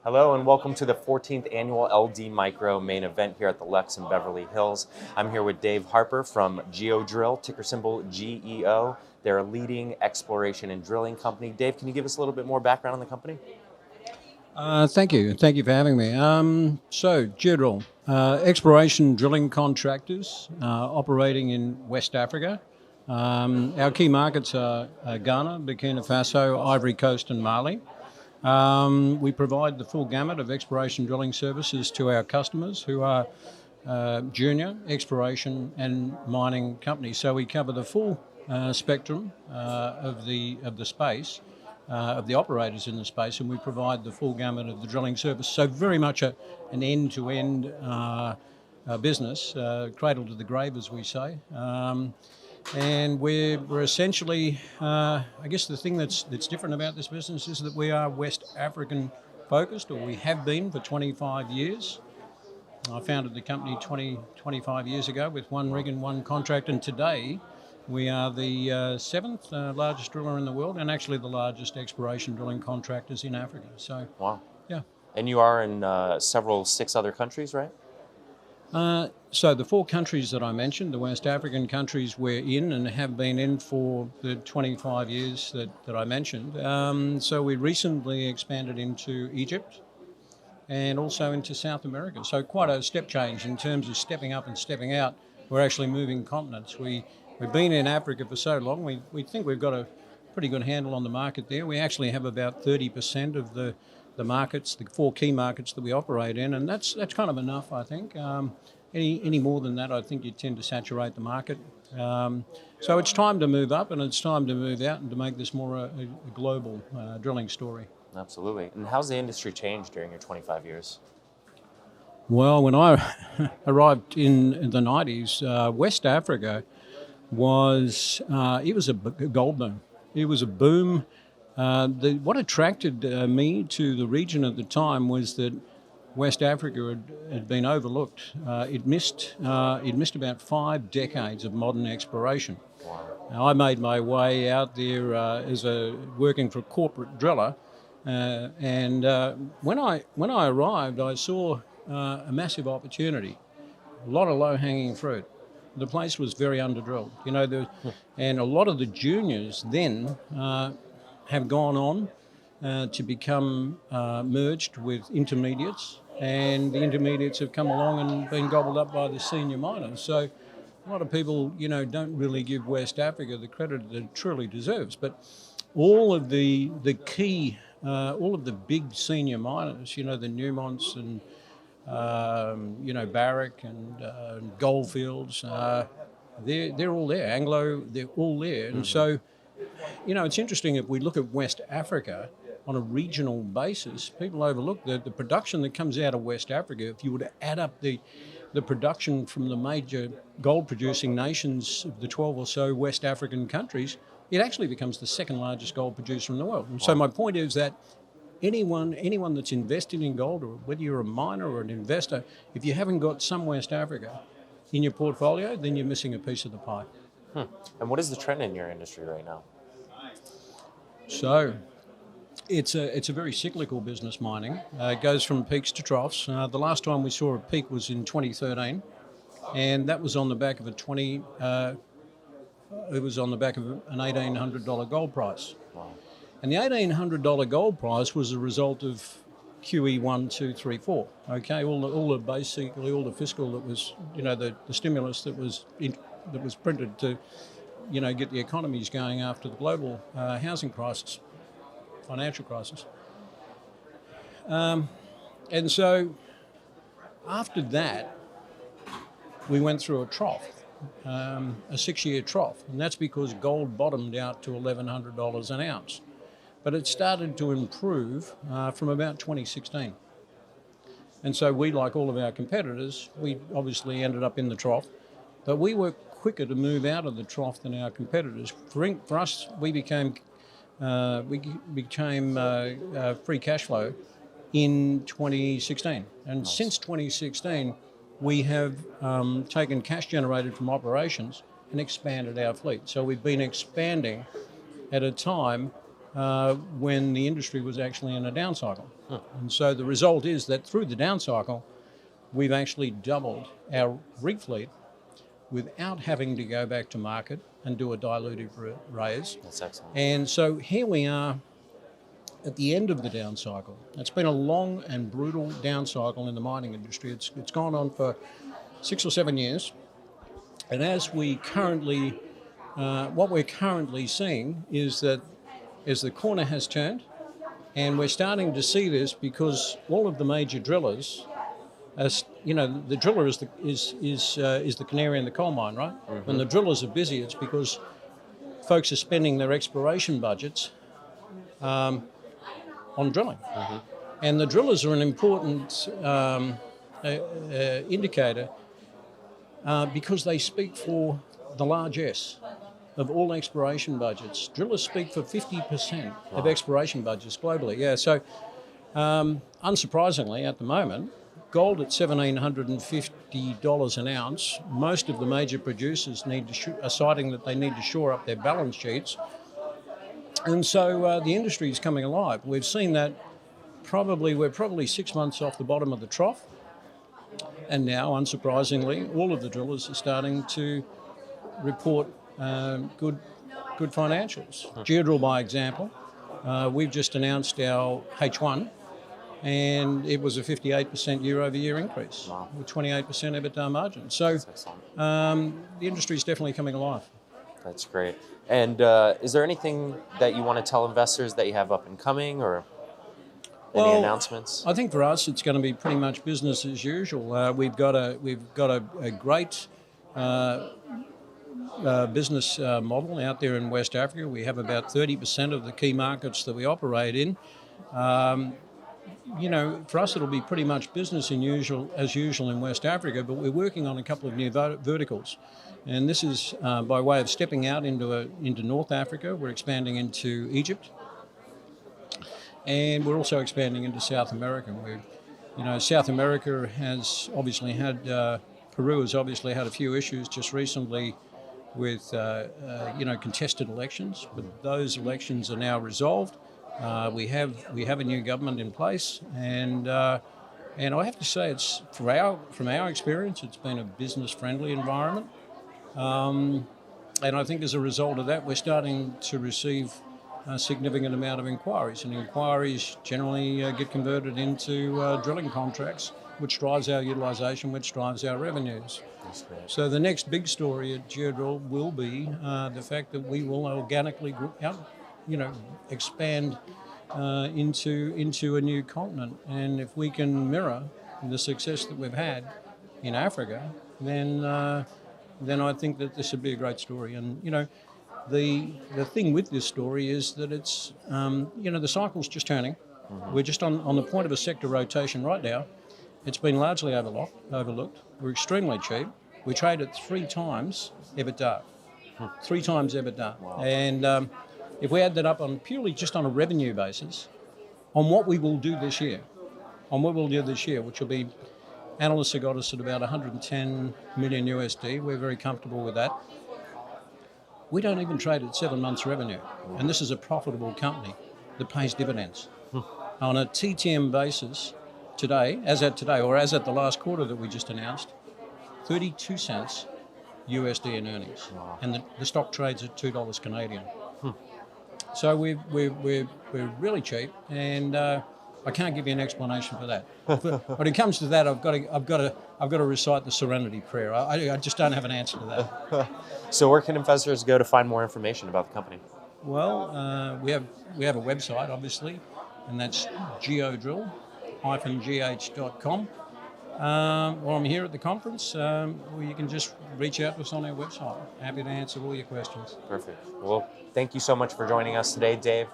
Hello and welcome to the 14th annual LD Micro main event here at the Lex in Beverly Hills. I'm here with Dave Harper from Geodrill, ticker symbol GEO. They're a leading exploration and drilling company. Dave, can you give us a little bit more background on the company? Thank you. Thank you for having me. Geodrill, exploration drilling contractors operating in West Africa. Our key markets are Ghana, Burkina Faso, Ivory Coast, and Mali. We provide the full gamut of exploration drilling services to our customers who are junior exploration and mining companies. So we cover the full spectrum of the space. Of the operators in the space, and we provide the full gamut of the drilling service. So very much an end-to-end business, cradle to the grave, as we say. And we're essentially, I guess the thing that's different about this business is that we are West African focused, or we have been for 25 years. I founded the company 25 years ago with one rig and one contract, and today we are the seventh largest driller in the world, and actually the largest exploration drilling contractors in Africa. So, Wow. yeah. And you are in six other countries, right? So the four countries that I mentioned, the West African countries, we're in and have been in for the 25 years that I mentioned. So we recently expanded into Egypt and also into South America. So quite a step change in terms of stepping up and stepping out. We're actually moving continents. We've been in Africa for so long, we think we've got a pretty good handle on the market there. We actually have about 30% of the markets, the four key markets that we operate in, and that's kind of enough, I think. Any more than that, I think you tend to saturate the market. So it's time to move up, and it's time to move out and to make this more a global drilling story. Absolutely. And how's the industry changed during your 25 years? Well, when I arrived in the 90s, West Africa it was a gold boom. It was a boom. What attracted me to the region at the time was that West Africa had been overlooked. It missed about 5 decades of modern exploration. Wow. Now, I made my way out there working for a corporate driller, and when I arrived, I saw a massive opportunity, a lot of low-hanging fruit. The place was very underdrilled, and a lot of the juniors then have gone on to become merged with intermediates, and the intermediates have come along and been gobbled up by the senior miners. So a lot of people, don't really give West Africa the credit that it truly deserves. But all of the key, all of the big senior miners, the Newmonts and Barrick and Goldfields, they're all there. Anglo, they're all there. And so, it's interesting if we look at West Africa on a regional basis, people overlook the production that comes out of West Africa. If you were to add up the production from the major gold-producing nations of the 12 or so West African countries, it actually becomes the second largest gold producer in the world. And so my point is that anyone that's invested in gold, or whether you're a miner or an investor, if you haven't got some West Africa in your portfolio, then you're missing a piece of the pie. And what is the trend in your industry right now? So it's a very cyclical business, mining. It goes from peaks to troughs. The last time we saw a peak was in 2013, and that was on the back of an $1,800 gold price. Wow. And the $1,800 gold price was a result of QE 1, 2, 3, 4. Okay, all the fiscal that was, the stimulus that was printed to, get the economies going after the global housing crisis, financial crisis. And so after that, we went through a trough, a 6-year trough, and that's because gold bottomed out to $1,100 an ounce. But it started to improve from about 2016. And so we, like all of our competitors, we obviously ended up in the trough, but we were quicker to move out of the trough than our competitors. For us, we became free cash flow in 2016. And since 2016, we have taken cash generated from operations and expanded our fleet. So we've been expanding at a time when the industry was actually in a down cycle. And so the result is that through the down cycle, we've actually doubled our rig fleet without having to go back to market and do a dilutive raise. That's excellent. And so here we are at the end of the down cycle. It's been a long and brutal down cycle in the mining industry. It's gone on for 6 or 7 years. And as we currently, what we're currently seeing is that as the corner has turned, and we're starting to see this because all of the major drillers, as you know, the driller is the canary in the coal mine, right? When the drillers are busy, it's because folks are spending their exploration budgets on drilling. And the drillers are an important indicator because they speak for the large S of all exploration budgets. Drillers speak for 50% of exploration budgets globally. Yeah, so unsurprisingly at the moment, gold at $1,750 an ounce, most of the major producers are citing that they need to shore up their balance sheets. And so the industry is coming alive. We've seen that we're probably 6 months off the bottom of the trough. And now, unsurprisingly, all of the drillers are starting to report good financials. Geodrill, by example, we've just announced our H1, and it was a 58% year-over-year increase with 28% EBITDA margin. So the industry is definitely coming alive. That's great. And is there anything that you want to tell investors that you have up and coming, or any announcements? I think for us, it's going to be pretty much business as usual. We've got a great business model out there in West Africa. We have about 30% of the key markets that we operate in. You know, for us, it'll be pretty much business as usual in West Africa, but we're working on a couple of new verticals. And this is by way of stepping out into North Africa. We're expanding into Egypt. And we're also expanding into South America. South America has obviously had, Peru has obviously had a few issues just recently with, contested elections, but those elections are now resolved. We have a new government in place, and I have to say, from our experience, it's been a business-friendly environment. And I think as a result of that, we're starting to receive a significant amount of inquiries, and inquiries generally get converted into drilling contracts, which drives our utilisation, which drives our revenues. So the next big story at Geodrill will be the fact that we will organically expand into a new continent. And if we can mirror the success that we've had in Africa, then I think that this would be a great story. And the thing with this story is that it's the cycle's just turning. We're just on the point of a sector rotation right now. It's been largely overlooked. We're extremely cheap. We trade at 3 times EBITDA. 3 times EBITDA. Wow. And if we add that up on purely just on a revenue basis, on what we will do this year, which will be, analysts have got us at about 110 million USD. We're very comfortable with that. We don't even trade at 7 months revenue. And this is a profitable company that pays dividends. On a TTM basis, as at the last quarter that we just announced, 32 cents USD in earnings. Wow. And the stock trades at $2 Canadian. So we're really cheap, and I can't give you an explanation for that. When it comes to that, I've got to recite the Serenity Prayer. I just don't have an answer to that. So where can investors go to find more information about the company? Well, we have a website, obviously, and that's geodrill-gh.com. While I'm here at the conference, or you can just reach out to us on our website. Happy to answer all your questions. Perfect. Well, thank you so much for joining us today, Dave.